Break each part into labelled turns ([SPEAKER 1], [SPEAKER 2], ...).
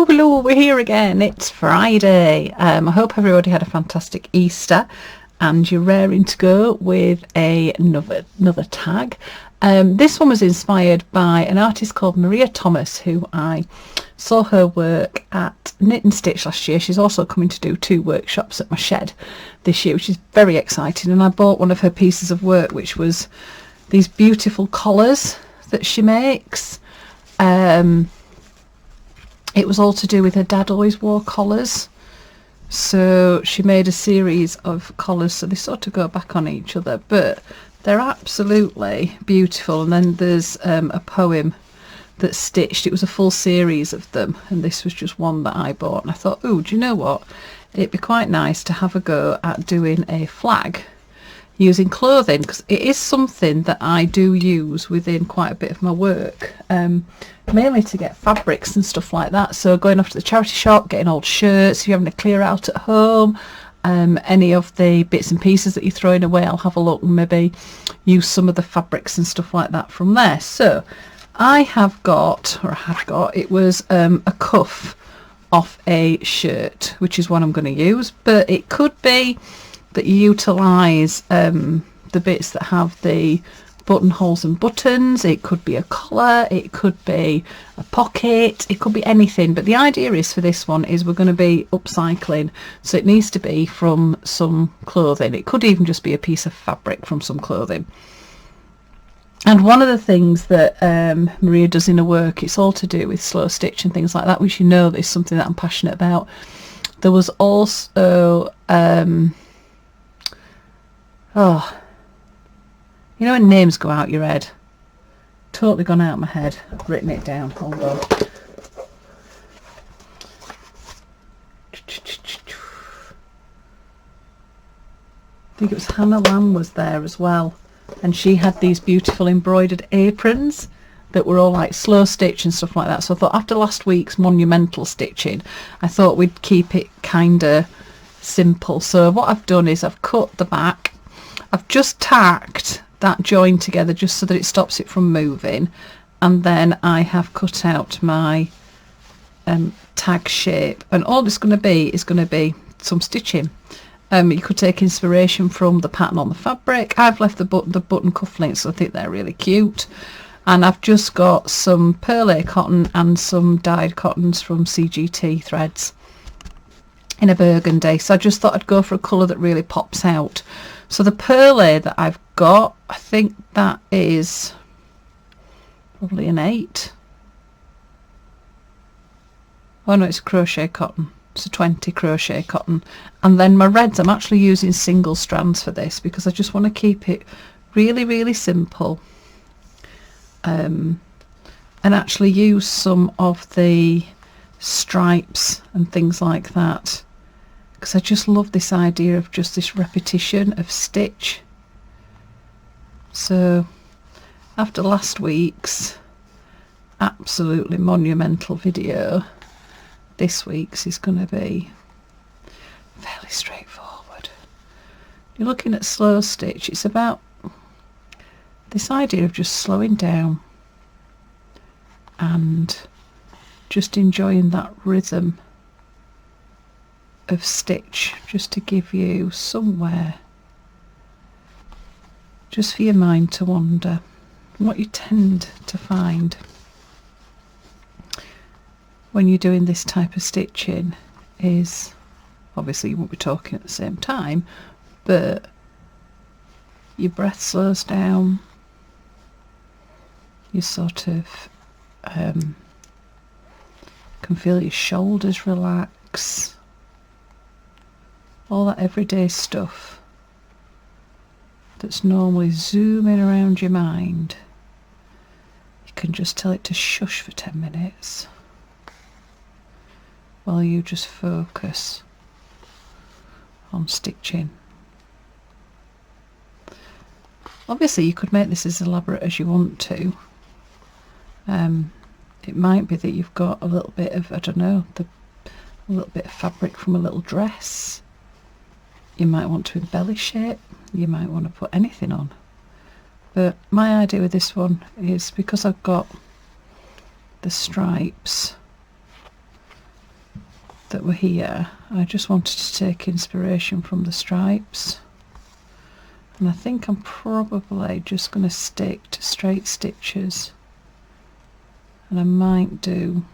[SPEAKER 1] Hello, we're here again. It's Friday. I hope everybody had a fantastic Easter and you're raring to go with another tag. This one was inspired by an artist called Maria Thomas, who I saw her work at Knit and Stitch last year. She's also coming to do 2 workshops at my shed this year, which is very exciting. And I bought one of her pieces of work, which was these beautiful collars that she makes. It was all to do with her dad always wore collars, so she made a series of collars, so they sort of go back on each other, but they're absolutely beautiful. And then there's a poem that's stitched. It was a full series of them, and this was just one that I bought, and I thought, oh, do you know what, it'd be quite nice to have a go at doing a flag using clothing, because it is something that I do use within quite a bit of my work, mainly to get fabrics and stuff like that. So going off to the charity shop, getting old shirts, if you're having to clear out at home, any of the bits and pieces that you're throwing away, I'll have a look and maybe use some of the fabrics and stuff like that from there. So I had got, it was a cuff off a shirt, which is what I'm going to use, but it could be that you utilise the bits that have the buttonholes and buttons. It could be a collar, it could be a pocket, it could be anything, but the idea is for this one is we're going to be upcycling, so it needs to be from some clothing. It could even just be a piece of fabric from some clothing. And one of the things that Maria does in her work, it's all to do with slow stitch and things like that, which, you know, is something that I'm passionate about. There was also you know when names go out your head? Totally gone out of my head. I've written it down. Hold on. I think it was Hannah Lamb was there as well. And she had these beautiful embroidered aprons that were all like slow stitch and stuff like that. So I thought after last week's monumental stitching, I thought we'd keep it kind of simple. So what I've done is I've cut the back. I've just tacked that join together just so that it stops it from moving, and then I have cut out my tag shape, and all it's going to be is going to be some stitching. You could take inspiration from the pattern on the fabric. I've left the button cufflinks, so I think they're really cute, and I've just got some perlé cotton and some dyed cottons from CGT threads in a burgundy. So I just thought I'd go for a colour that really pops out. So the perlé that I've got, I think that is probably an 8. Oh no, it's crochet cotton. It's a 20 crochet cotton. And then my reds, I'm actually using single strands for this because I just want to keep it really, really simple. And actually use some of the stripes and things like that, because I just love this idea of just this repetition of stitch. So after last week's absolutely monumental video, this week's is going to be fairly straightforward. You're looking at slow stitch. It's about this idea of just slowing down and just enjoying that rhythm of stitch, just to give you somewhere just for your mind to wander. What you tend to find when you're doing this type of stitching is, obviously you won't be talking at the same time, but your breath slows down, you sort of can feel your shoulders relax, all that everyday stuff that's normally zooming around your mind. You can just tell it to shush for 10 minutes while you just focus on stitching. Obviously you could make this as elaborate as you want to. It might be that you've got a little bit of, I don't know, a little bit of fabric from a little dress. You might want to embellish it. You might want to put anything on. But my idea with this one is, because I've got the stripes that were here. I just wanted to take inspiration from the stripes, and I think I'm probably just going to stick to straight stitches, and I might do,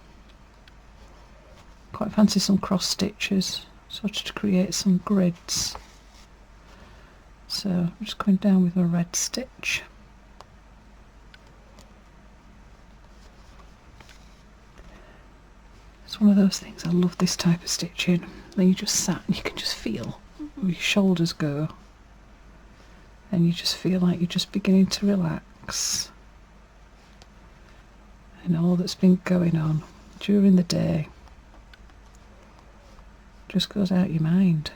[SPEAKER 1] quite fancy some cross stitches, sort of to create some grids. So I'm just going down with a red stitch. It's one of those things, I love this type of stitching. Then you just sat and you can just feel your shoulders go, and you just feel like you're just beginning to relax, and all that's been going on during the day just goes out your mind.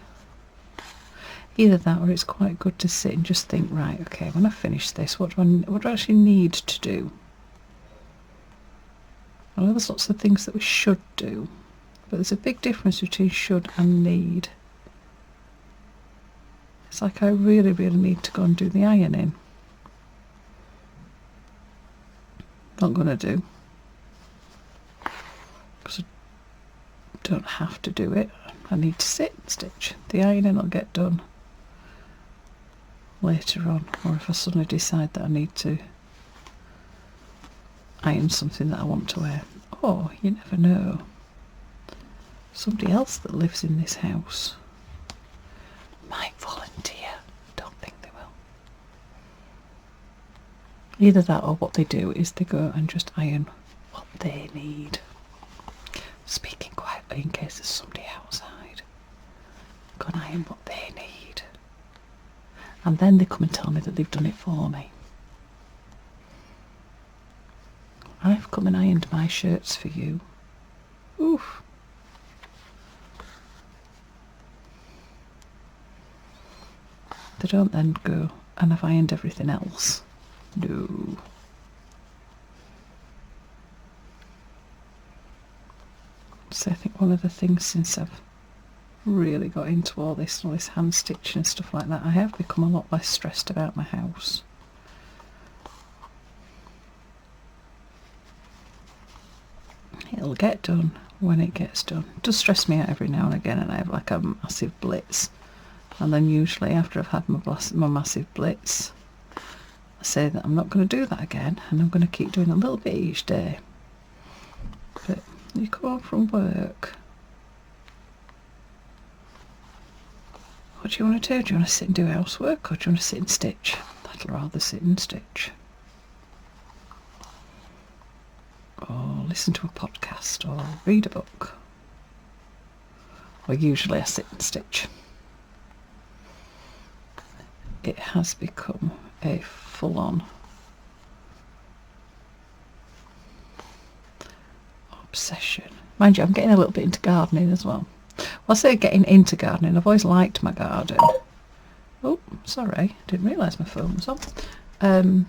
[SPEAKER 1] Either that, or it's quite good to sit and just think, right, okay, when I finish this, what do I actually need to do? I know there's lots of things that we should do, but there's a big difference between should and need. It's like I really, really need to go and do the ironing. Not going to do, because I don't have to do it. I need to sit and stitch. The ironing will get done later on, or if I suddenly decide that I need to iron something that I want to wear. Oh, you never know. Somebody else that lives in this house might volunteer. Don't think they will. Either that, or what they do is they go and just iron what they need. Speaking quietly in case there's somebody outside. Go and iron what they need. And then they come and tell me that they've done it for me. I've come and ironed my shirts for you. Oof. They don't then go, and I've ironed everything else. No. So I think one of the things since I've really got into all this hand stitching and stuff like that, I have become a lot less stressed about my house. It'll get done when it gets done. It does stress me out every now and again, and I have like a massive blitz, and then usually after I've had my massive blitz, I say that I'm not going to do that again, and I'm going to keep doing a little bit each day. But you come home from work, what do you want to do? Do you want to sit and do housework, or do you want to sit and stitch? I'd rather sit and stitch. Or listen to a podcast, or read a book. Or usually I sit and stitch. It has become a full-on obsession. Mind you, I'm getting a little bit into gardening as well. Well, I say getting into gardening. I've always liked my garden. Oh, sorry, didn't realise my phone was on.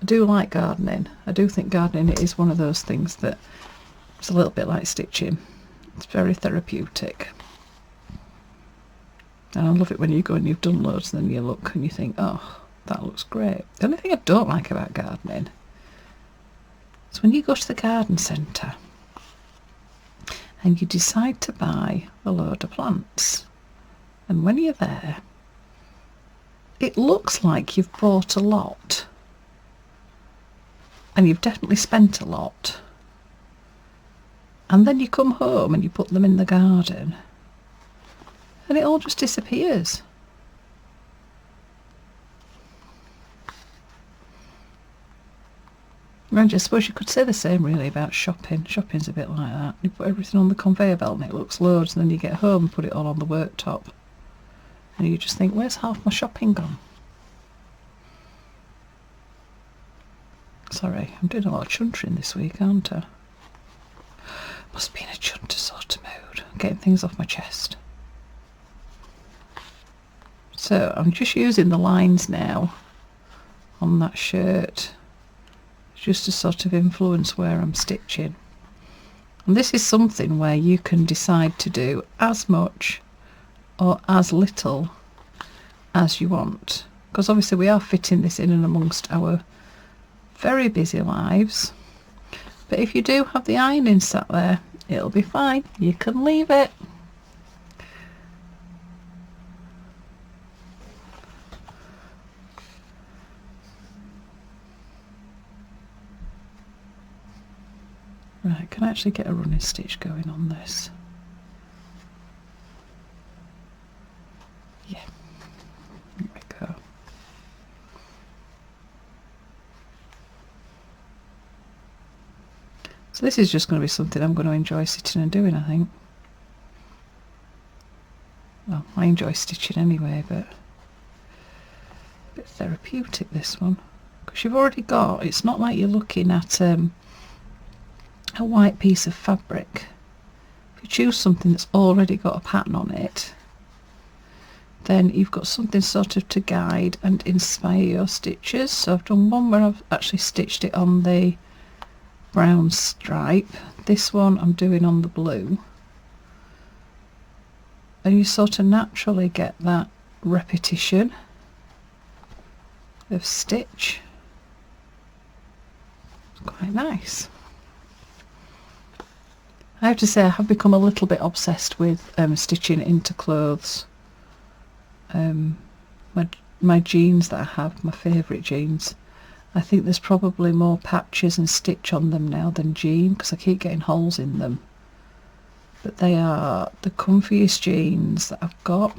[SPEAKER 1] I do like gardening. I do think gardening is one of those things that it's a little bit like stitching. It's very therapeutic. And I love it when you go and you've done loads and then you look and you think, oh, that looks great. The only thing I don't like about gardening is when you go to the garden centre and you decide to buy a load of plants. And when you're there, it looks like you've bought a lot. And you've definitely spent a lot. And then you come home and you put them in the garden, and it all just disappears. And I suppose you could say the same really about shopping. Shopping's a bit like that. You put everything on the conveyor belt and it looks loads, and then you get home and put it all on the worktop. And you just think, where's half my shopping gone? Sorry, I'm doing a lot of chuntering this week, aren't I? Must be in a chunter sort of mood. I'm getting things off my chest. So I'm just using the lines now on that shirt just to sort of influence where I'm stitching. And this is something where you can decide to do as much or as little as you want, because obviously we are fitting this in and amongst our very busy lives. But if you do have the ironing sat there It'll be fine. You can leave it. Right, can I actually get a running stitch going on this? Yeah, there we go. So this is just going to be something I'm going to enjoy sitting and doing, I think. Well, I enjoy stitching anyway, but a bit therapeutic this one. Because you've already got, it's not like you're looking at a white piece of fabric. If you choose something that's already got a pattern on it, then you've got something sort of to guide and inspire your stitches. So I've done one where I've actually stitched it on the brown stripe. This one I'm doing on the blue, and you sort of naturally get that repetition of stitch. It's quite nice. I have to say I have become a little bit obsessed with stitching into clothes. My jeans that I have, my favourite jeans, I think there's probably more patches and stitch on them now than jean, because I keep getting holes in them. But they are the comfiest jeans that I've got,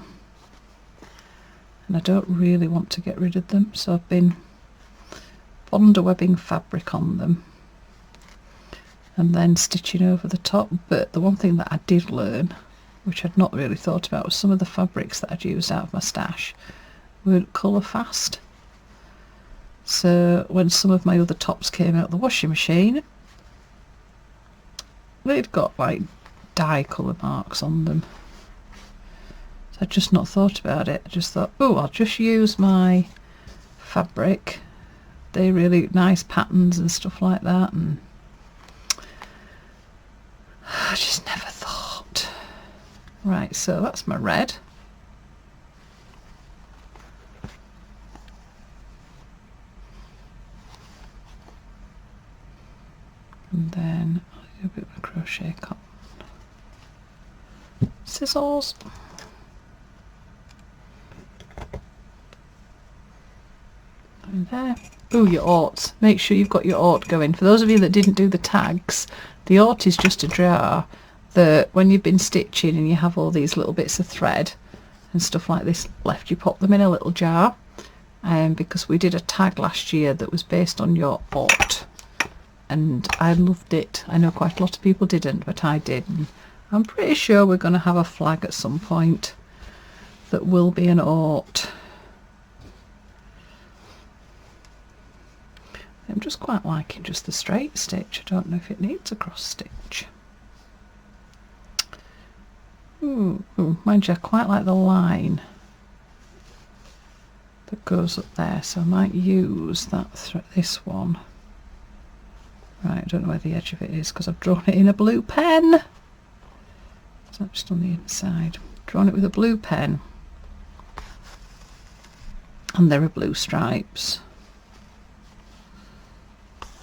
[SPEAKER 1] and I don't really want to get rid of them, so I've been underwebbing fabric on them and then stitching over the top. But the one thing that I did learn, which I'd not really thought about, was some of the fabrics that I'd used out of my stash weren't colour fast. So when some of my other tops came out of the washing machine, they'd got like dye colour marks on them. So I'd just not thought about it. I just thought, oh, I'll just use my fabric. They're really nice patterns and stuff like that, and I just never thought. Right, so that's my red. And then I'll do a bit of a crochet cotton. Scissors. And there. Oh, your orts. Make sure you've got your ort going. For those of you that didn't do the tags, the ort is just a jar that when you've been stitching and you have all these little bits of thread and stuff like this left, you pop them in a little jar. Because we did a tag last year that was based on your ort, and I loved it. I know quite a lot of people didn't, but I did. And I'm pretty sure we're going to have a flag at some point that will be an ort. I'm just quite liking just the straight stitch. I don't know if it needs a cross stitch. Ooh, mind you, I quite like the line that goes up there, so I might use that this one. Right, I don't know where the edge of it is because I've drawn it in a blue pen. Is that just on the inside? Drawn it with a blue pen, and there are blue stripes.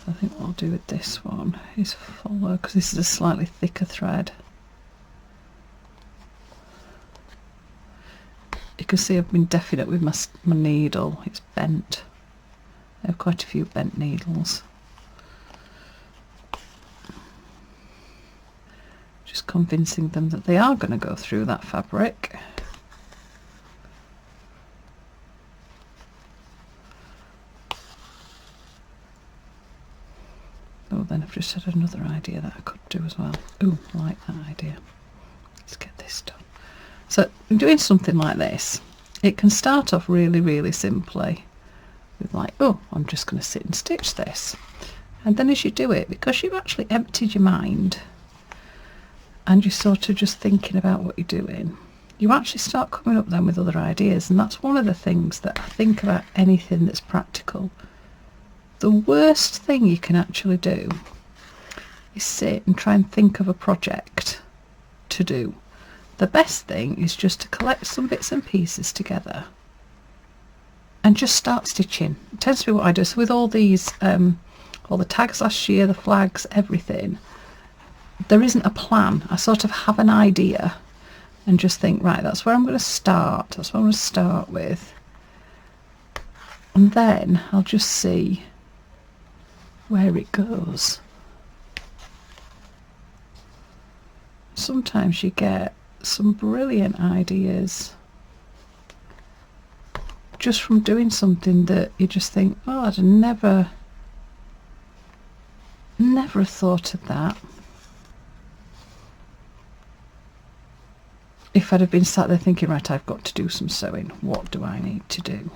[SPEAKER 1] I think what I'll do with this one is follow, because this is a slightly thicker thread. You can see I've been definite with my needle. It's bent. I have quite a few bent needles. Just convincing them that they are going to go through that fabric. Oh, then I've just had another idea that I could do as well. Ooh, I like that idea. Let's get this done. So doing something like this, it can start off really, really simply with like, oh, I'm just going to sit and stitch this. And then as you do it, because you've actually emptied your mind and you're sort of just thinking about what you're doing, you actually start coming up then with other ideas. And that's one of the things that I think about anything that's practical. The worst thing you can actually do is sit and try and think of a project to do. The best thing is just to collect some bits and pieces together and just start stitching. It tends to be what I do. So with all these, all the tags last year, the flags, everything, there isn't a plan. I sort of have an idea and just think, right, that's where I'm going to start. That's what I'm going to start with. And then I'll just see where it goes. Sometimes you get some brilliant ideas just from doing something that you just think, oh, I'd never have thought of that if I'd have been sat there thinking, right, I've got to do some sewing. What do I need to do?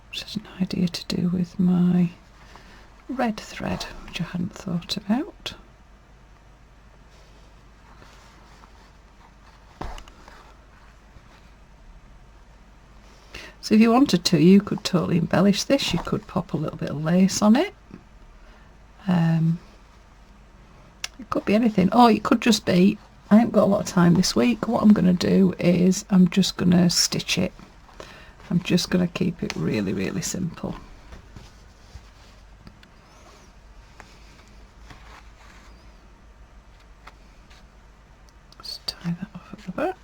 [SPEAKER 1] Which is an idea to do with my red thread, which I hadn't thought about. So if you wanted to, you could totally embellish this. You could pop a little bit of lace on it. It could be anything. Or it could just be, I haven't got a lot of time this week. What I'm going to do is I'm just going to stitch it. I'm just going to keep it really, really simple. Just tie that off at the back.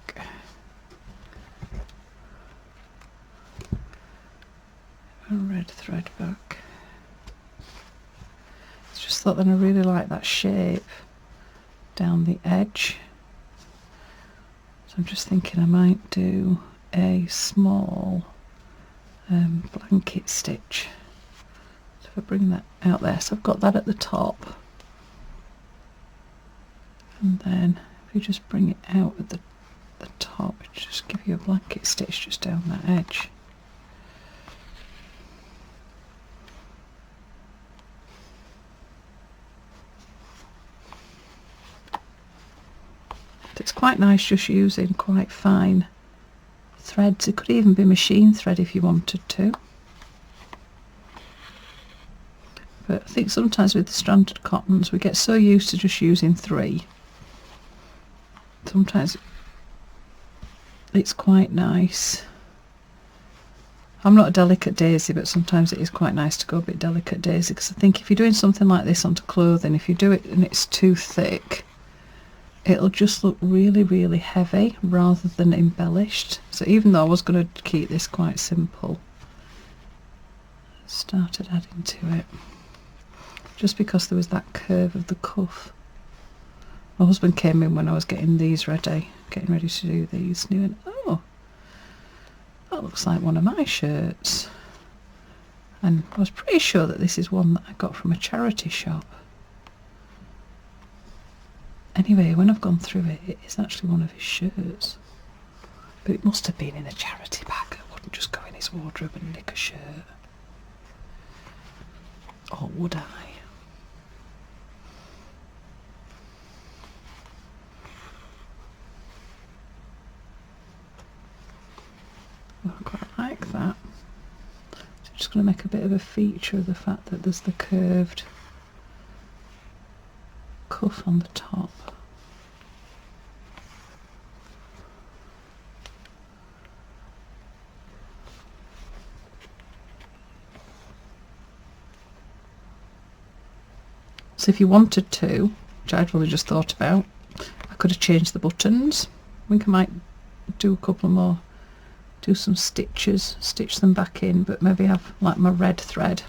[SPEAKER 1] Red thread back. It's just thought that I really like that shape down the edge, so I'm just thinking I might do a small blanket stitch. So if I bring that out there, so I've got that at the top, and then if you just bring it out at the top, just give you a blanket stitch just down that edge. It's quite nice just using quite fine threads. It could even be machine thread if you wanted to. But I think sometimes with the stranded cottons we get so used to just using 3. Sometimes it's quite nice. I'm not a delicate daisy, but sometimes it is quite nice to go a bit delicate daisy, because I think if you're doing something like this onto clothing, if you do it and it's too thick, it'll just look really, really heavy rather than embellished. So even though I was going to keep this quite simple, I started adding to it just because there was that curve of the cuff. My husband came in when I was getting these ready, getting ready to do these, and he went, oh, that looks like one of my shirts. And I was pretty sure that this is one that I got from a charity shop. Anyway, when I've gone through it, it is actually one of his shirts. But it must have been in a charity bag. I wouldn't just go in his wardrobe and nick a shirt. Or would I? Oh, I quite like that. So I'm just going to make a bit of a feature of the fact that there's the curved cuff on the top. So if you wanted to, which I'd really just thought about, I could have changed the buttons. I think I might do a couple more, do some stitches, stitch them back in, but maybe have like my red thread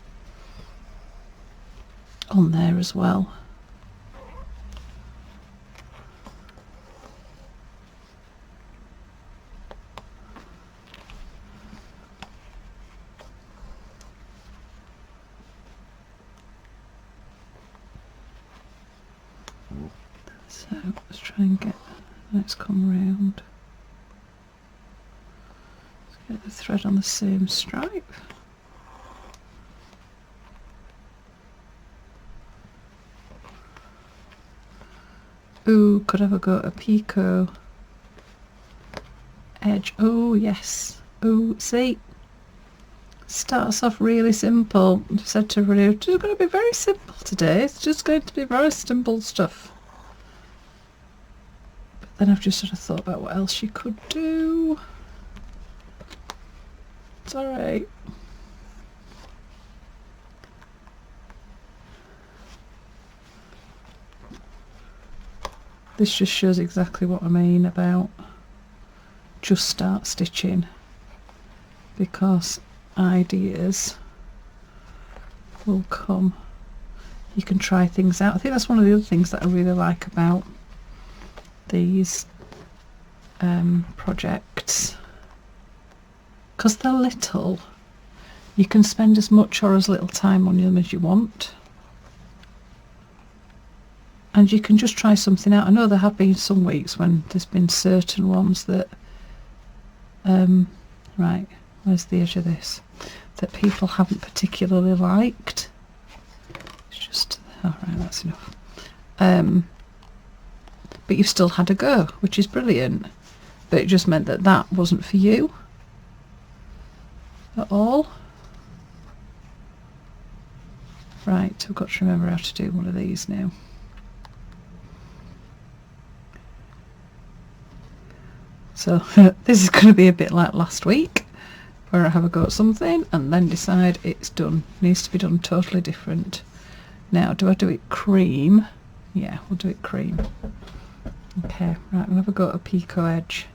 [SPEAKER 1] on there as well. So let's try and get, let's come round. Let's get the thread on the same stripe. Ooh, could have a go at a picot edge. Oh yes. Oh, see Starts off really simple. I said to Rue, it's going to be very simple today. It's just going to be very simple stuff. But then I've just sort of thought about what else you could do. It's alright. This just shows exactly what I mean about just start stitching, because ideas will come. You can try things out. I think that's one of the other things that I really like about these projects, because they're little. You can spend as much or as little time on them as you want, and you can just try something out. I know there have been some weeks when there's been certain ones that right, where's the edge of this, that people haven't particularly liked. It's just, all right, that's enough. But you've still had a go, which is brilliant. But it just meant that that wasn't for you at all. Right, I've got to remember how to do one of these now. So this is going to be a bit like last week, where I have a go at something and then decide it's done. It needs to be done totally different. Now, do I do it cream? Yeah, we'll do it cream. Okay, right, we'll have a go at a picot edge.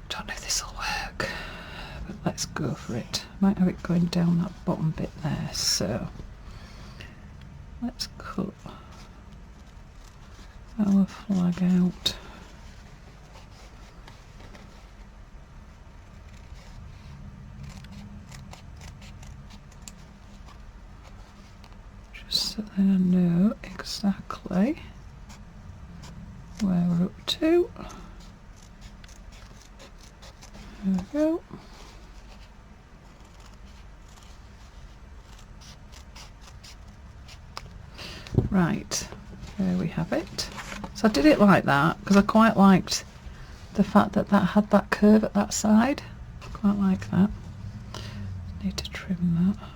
[SPEAKER 1] Don't know if this will work, but let's go for it. Might have it going down that bottom bit there, so let's cut our flag out. So then I know exactly where we're up to. There we go. Right, there we have it. So I did it like that because I quite liked the fact that that had that curve at that side. Quite like that. Need to trim that.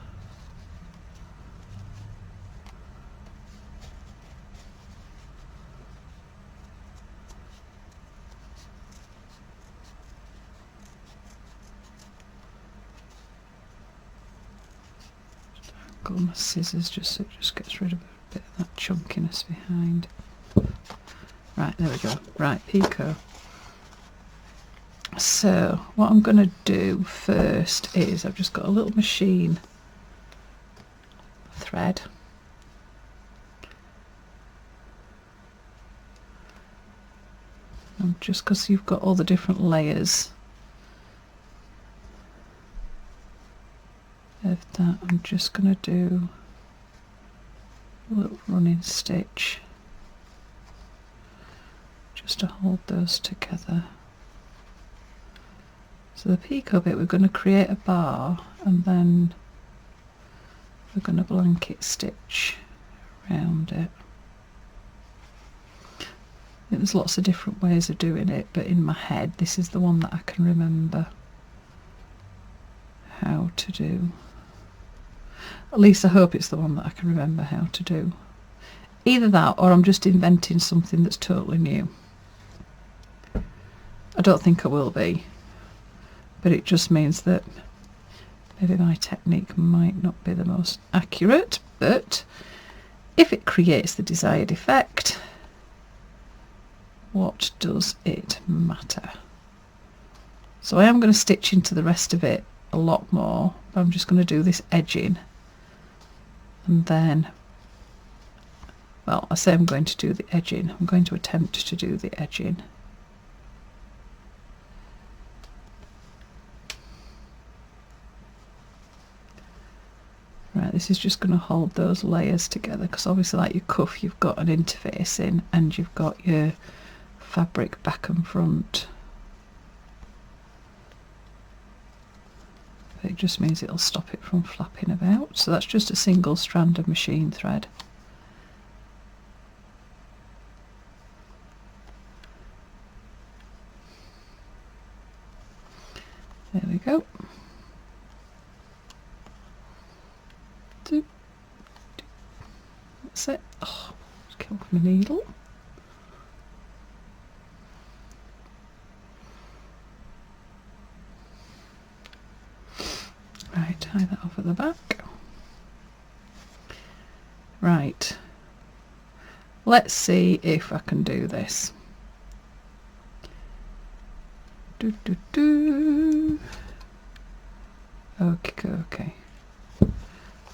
[SPEAKER 1] My scissors just so it just gets rid of a bit of that chunkiness behind. Right, there we go. Right, picot. So what I'm going to do first is I've just got a little machine thread. And just because you've got all the different layers of that, I'm just going to do a little running stitch just to hold those together. So the picot bit, we're going to create a bar and then we're going to blanket stitch around it. I think there's lots of different ways of doing it, but in my head this is the one that I can remember how to do. At least I hope it's the one that I can remember how to do. Either that or I'm just inventing something that's totally new. I don't think I will be, but it just means that maybe my technique might not be the most accurate, but if it creates the desired effect, what does it matter? So I am going to stitch into the rest of it a lot more, but I'm just going to do this edging. And then, well, I say I'm going to do the edging. I'm going to attempt to do the edging. Right, this is just going to hold those layers together, because obviously like your cuff you've got an interface in and you've got your fabric back and front. It just means it'll stop it from flapping about. So that's just a single strand of machine thread. There we go. That's it. Oh, just kill my needle. Right, tie that off at the back. Right, let's see if I can do this. Okay.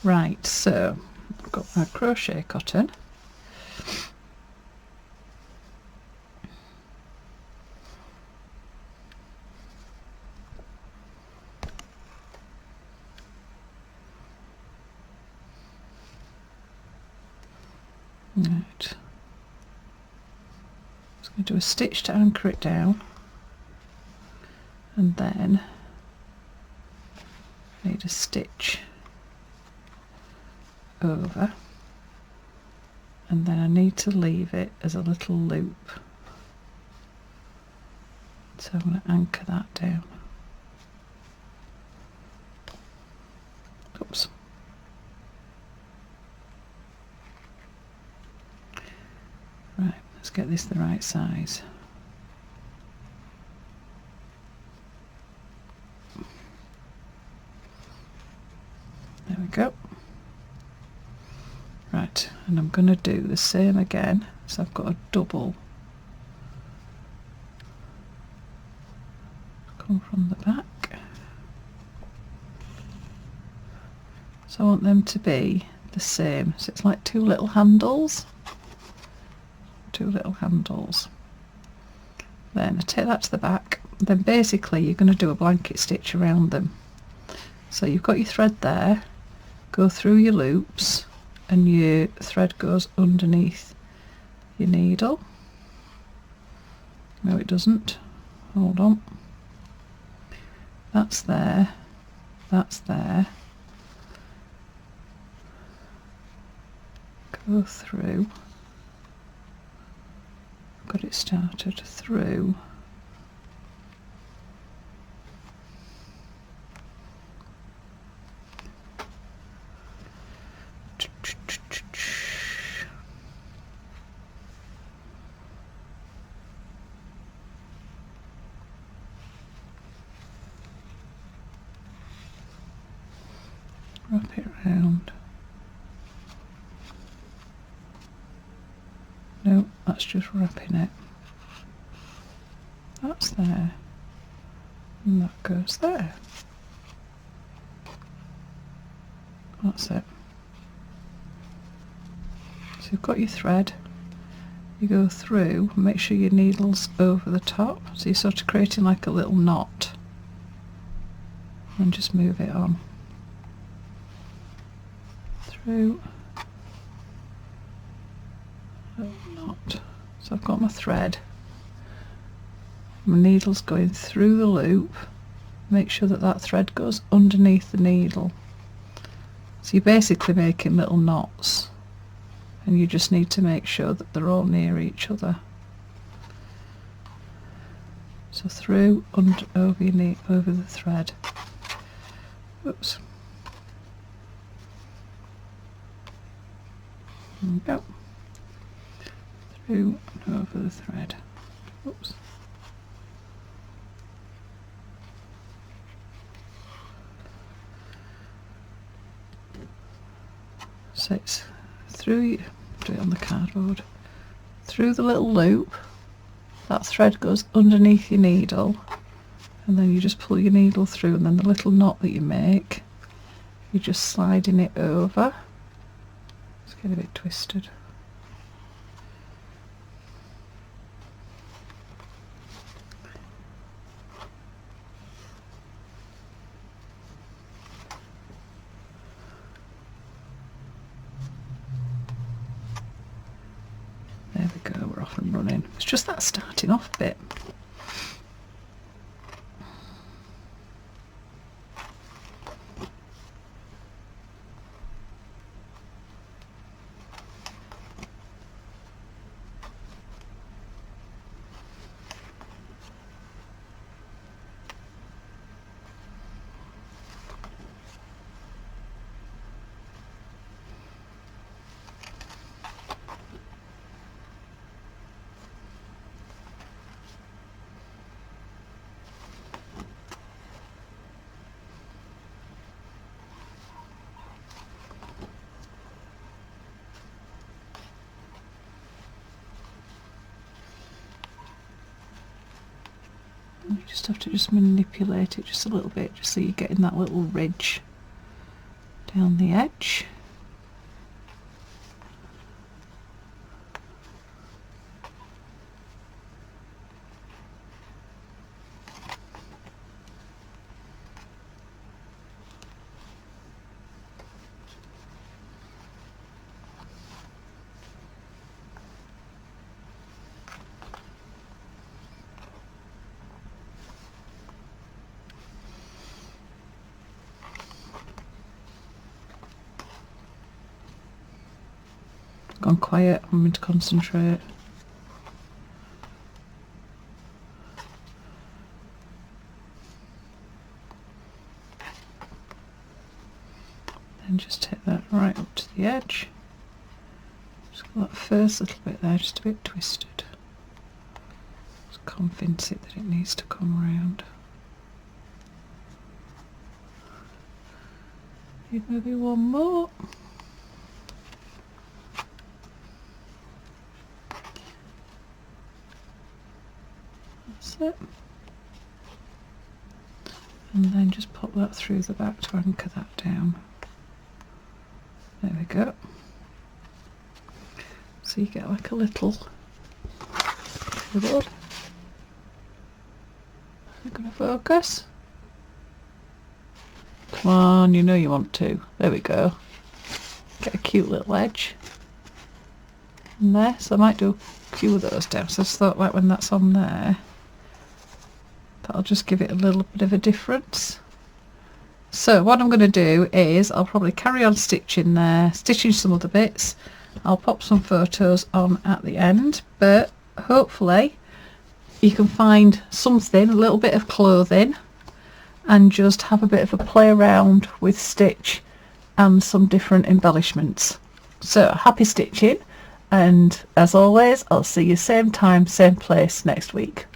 [SPEAKER 1] Right, so I've got my crochet cotton. Right. Just going to do a stitch to anchor it down, and then I need a stitch over, and then I need to leave it as a little loop. So I'm going to anchor that down. Oops. Right, let's get this the right size. There we go. Right, and I'm going to do the same again. So I've got a double. Come from the back. So I want them to be the same. So it's like two little handles. Two little handles. Then I take that to the back. Then basically you're going to do a blanket stitch around them. So you've got your thread there, go through your loops, and your thread goes underneath your needle. No, it doesn't. Hold on. That's there. That's there. Go through. Got it started through. Wrap it round. No, that's just wrapping it. That's there. And that goes there. That's it. So you've got your thread. You go through, make sure your needle's over the top. So you're sort of creating like a little knot. And just move it on. Through. Little knot. So I've got my thread. My needle's going through the loop. Make sure that that thread goes underneath the needle. So you're basically making little knots, and you just need to make sure that they're all near each other. So through, under, over your knee, over the thread. Oops. There we go. Through and over the thread. Oops. So it's through, do it on the cardboard, through the little loop, that thread goes underneath your needle, and then you just pull your needle through, and then the little knot that you make, you're just sliding it over. It's getting a bit twisted. There we go, we're off and running. It's just that starting off bit. just have to just manipulate it just a little bit, just so you're getting that little ridge down the edge. Gone quiet, I'm going to concentrate. Then just take that right up to the edge. Just got that first little bit there, just a bit twisted. Just convince it that it needs to come round. Need maybe one more. It, and then just pop that through the back to anchor that down. There we go. So you get like a little board. You're going to focus. Come on, you know you want to. There we go. Get a cute little edge. And there, so I might do a few of those down. So I just thought, like, when that's on there, that'll just give it a little bit of a difference. So what I'm going to do is I'll probably carry on stitching there, stitching some other bits. I'll pop some photos on at the end, but hopefully you can find something, a little bit of clothing, and just have a bit of a play around with stitch and some different embellishments. So happy stitching, and as always, I'll see you same time, same place next week.